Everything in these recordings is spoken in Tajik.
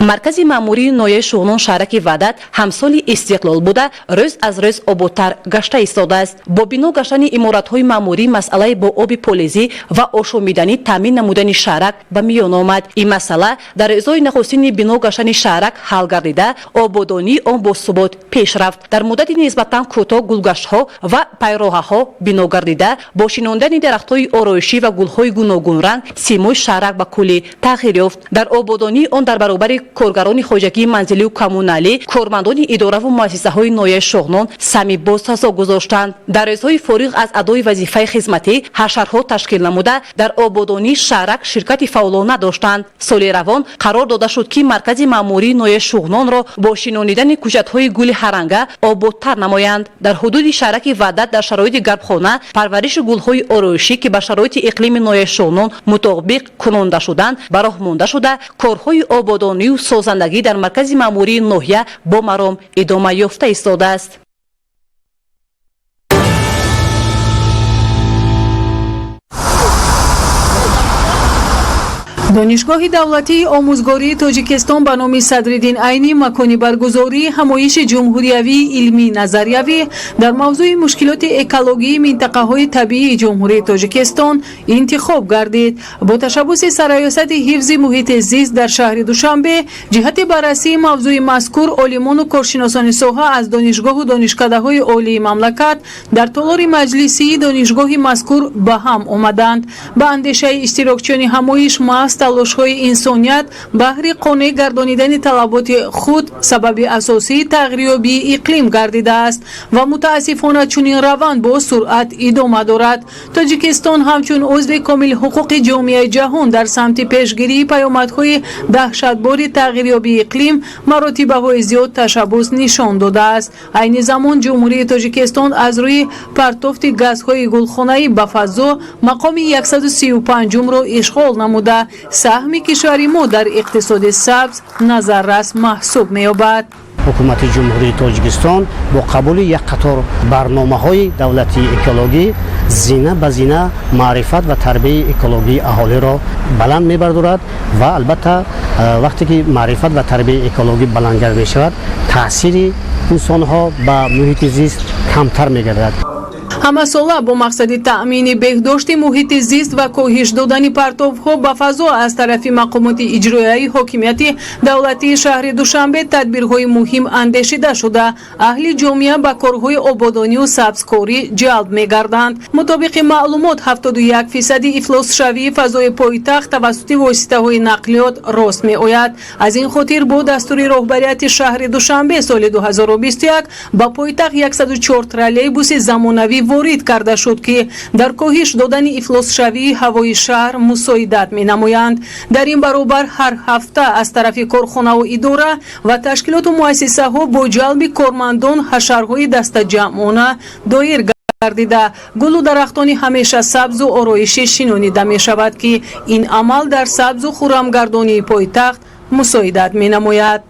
маркази маъмурии ноҳияи шуғнон шаҳраки ваҳдат ҳамсоли истиқлол буда рӯз аз рӯз ободтар гашта истодааст. Бо бино гаштани иморатҳои маъмурӣ масъалаи бо оби полизӣ ва ошомидани таъмин намудани шаҳрак ба миён омад. Ин масъала дар эъзои нахустини бино гаштани шаҳрак ҳал гардида ободонии он бо субот пеш рафт. Дар муддати нисбатан кӯтоҳ гулгаштҳо ва пайроҳаҳо бино гардида бо шинондани дарахтҳои ороишӣ ва гулҳои гуногун ранг симои шаҳрак ба куллӣ тағйир ёфт. Дар ободонии он дар баробари коргарони хоҷагии манзилию коммуналӣ кормандони иdoravу муассисаҳои ноҳияи шуғнон сами боз сазо гузоштанд. Дар рӯзҳои фориғ аз адои вазифаи хизматӣ ҳашарҳо ташкил намуда дар ободонии шаҳрак ширкати фаъолона доштанд. Соли равон қарор дода шуд ки маркази маъмурии ноҳияи шуғнонро бо шинонидани кӯчатҳои гули ҳаранга ободтар намоянд. Дар ҳудуди шаҳраки ваҳдат дар шароити гарбхона парвариши гулҳои ороишӣ ки ба шароити иқлими ноҳияи шуғнон мутобиқ кунонда шуданд ба роҳ монда шуда корҳои ободонию созандагӣ дар маркази маъмурии ноҳия бо маром идома ёфта истодааст. донишгоҳи давлатии омӯзгории тоҷикистон ба номи Садриддин Айнӣ макони баргузории ҳамоиши ҷумҳуриявии илмии назариявӣ дар мавзӯи мушкилоти экологии минтақаҳои табиии ҷумҳурии Тоҷикистон интихоб гардид. Бо ташаббуси Сарраёсати ҳифзи муҳити зист дар шаҳри Душанбе ҷиҳати баррасии мавзӯи мазкур олимону коршиносони соҳа аз донишгоҳу донишкадаҳои олии мамлакат дар толори маҷлисии донишгоҳи мазкур ба ҳам омаданд. Ба андешаи иштирокчиёни ҳамоиш маҳз талошҳои инсоният баҳри қонеъ гардонидани талаботи худ сабаби асосии тағйирёбии иқлим гардидааст ва мутаассифона чунин раванд бо суръат идома дорад. Тоҷикистон ҳамчун узви комилҳуқуқи ҷомеаи ҷаҳон дар самти пешгирии паёмадҳои даҳшатбори тағйирёбии иқлим маротибаҳои зиёд ташаббус нишон додааст. Айни замон ҷумҳурии Тоҷикистон аз рӯи партофти газҳои гулхонаӣ ба фазо мақоми 135-умро ишғол намуда саҳми кишвари мо дар иқтисоди сабз назаррас маҳсуб меёбад. ҳукумати ҷумҳурии Тоҷикистон бо қабули як қатор барномаҳои давлатии экологӣ зина ба зина маърифат ва тарбияи экологии аҳолиро баланд мебардорад ва албатта вақте ки маърифат ва тарбияи экологӣ баландгар мешавад таъсири инсонҳо ба муҳити зист камтар мегардад. ҳамасола бо мақсади таъмини беҳдошти муҳити зист ва коҳиш додани партовҳо ба фазо аз тарафи мақомоти иҷроияи ҳокимияти давлатии шаҳри Душанбе тадбирҳои муҳим андешида шуда аҳли ҷомеа ба корҳои ободонию сабзкорӣ ҷалб мегарданд. мутобиқи маълумот 71% ифлосшавии фазои пойтахт тавассути воситаҳои нақлиёт рост меояд. аз ин хотир бо дастури роҳбарияти шаҳри Душанбе соли 2021 ба пойтахт 104 троллейбуси замонавӣ ворид карда шуд ки дар коҳиш додани ифлосшавии ҳавои шаҳр мусоидат менамоянд. дар ин баробар ҳар ҳафта аз тарафи корхонаву идора ва ташкилоту муассисаҳо бо ҷалби кормандон ҳашарҳои дастаҷамъона доир гардида гулу дарахтони ҳамеша сабзу ороишӣ шинонида мешавад ки ин амал дар сабзу хуррамгардонии пойтахт мусоидат менамояд.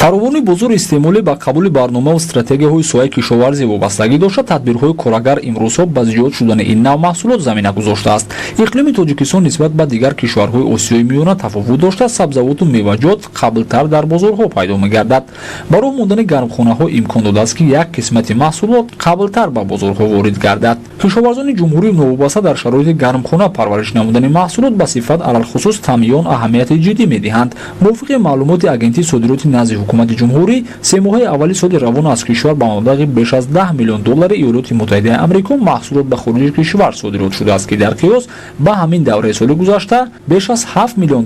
фаровони бозори истеъмолӣ ба қабули барномаву стратегияҳои соҳаи кишоварзӣ вобастагӣ дошта тадбирҳои корагар имрӯзҳо ба зиёд шудани ин навъ маҳсулот замина гузоштааст. иқлими Тоҷикистон нисбат ба дигар кишварҳои Осиёи миёна тафовут дошта сабзавоту меваҷот қаблтар дар бозорҳо пайдо мегардад. ба роҳ мондани гармхонаҳо имкон додааст ки як қисмати маҳсулот қаблтар ба бозорҳо ворид гардад. кишоварзони ҷумҳурии новобаста дар шароити гармхона парвариш намудани маҳсулот ба сифат алалхусус тамён аҳамияти ҷиддӣ медиҳанд. мувофиқи маълумоти агентии содироти назди ҳукумати ҷумҳурӣ се моҳаи аввали соли равон аз кишвар ба маблағи беш аз $10 миллион Иёлоти Муттаҳидаи Амрико маҳсулот ба хориҷи кишвар содирот шудааст ки дар қиёс ба ҳамин давраи соли гузашта беш аз $7 миллион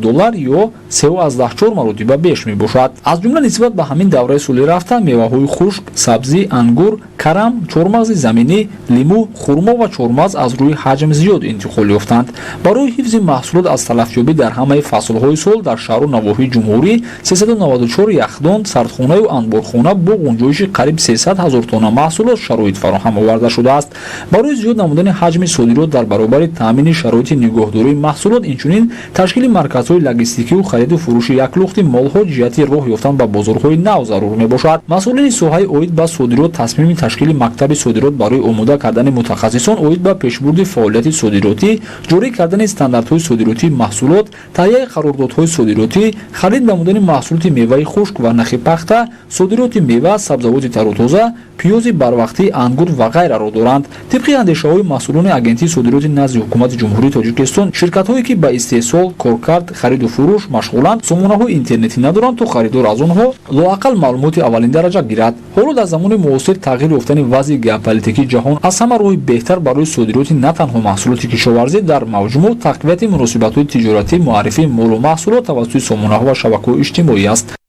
ё 3.4 маротиба беш мебошад. аз ҷумла нисбат ба ҳамин давраи соли рафта меваҳои хушк, сабзӣ, ангур, карам, чормағзи заминӣ, лимӯ, хурмо ва чормағз аз рӯи ҳаҷм зиёд интиқол ёфтанд. барои ҳифзи маҳсулот аз талафёбӣ дар ҳамаи фаслҳои сол дар шаҳру навоҳии ҷумҳурӣ 394 яхдон сардхонаю анборхона бо гунҷоиши қариб 300 000 тонна маҳсулот шароит фароҳам оварда шудааст. барои зиёд намудани ҳаҷми содирот дар баробари таъмини шароити нигоҳдории маҳсулот инчунин ташкили марказҳои логистикию хариду фурӯши яклухти молҳо ҷиҳати роҳ ёфтан ба бозорҳои нав зарур мебошад. масъулини соҳаи оид ба содирот тасмими ташкили мактаби содирот барои омода кардани мутахассисон оид ба пешбурди фаъолияти содиротӣ, ҷорӣ кардани стандартҳои содиротии маҳсулот, таҳияи қарордодҳои содиротӣ, харид намудани маҳсулоти меваи хушк ва нахи пахта, содироти мева, сабзавоти тарутоза, пиёзи барвақтӣ, ангур ва ғайраро доранд. тибқи андешаҳои масъулони агентии содироти назди ҳукумати ҷумҳурии Тоҷикистон, ширкатҳое ки ба истеҳсол, коркард, хариду фурӯш машғуланд, сомонаҳои интернетӣ надоранд, то харидор аз онҳо лоақал маълумоти аввалин дараҷа гирад. ҳоло дар замони муосир тағйир ёфтани вазъи геополитикии ҷаҳон аз ҳама роҳи беҳтар барои содироти на танҳо маҳсулоти кишоварзӣ дар маҷмӯъ тақвияти муносибатҳои тиҷоратӣ, муаррифии молу маҳсулот тавассути сомонаҳо ва шабакаҳои иҷтимоӣ аст.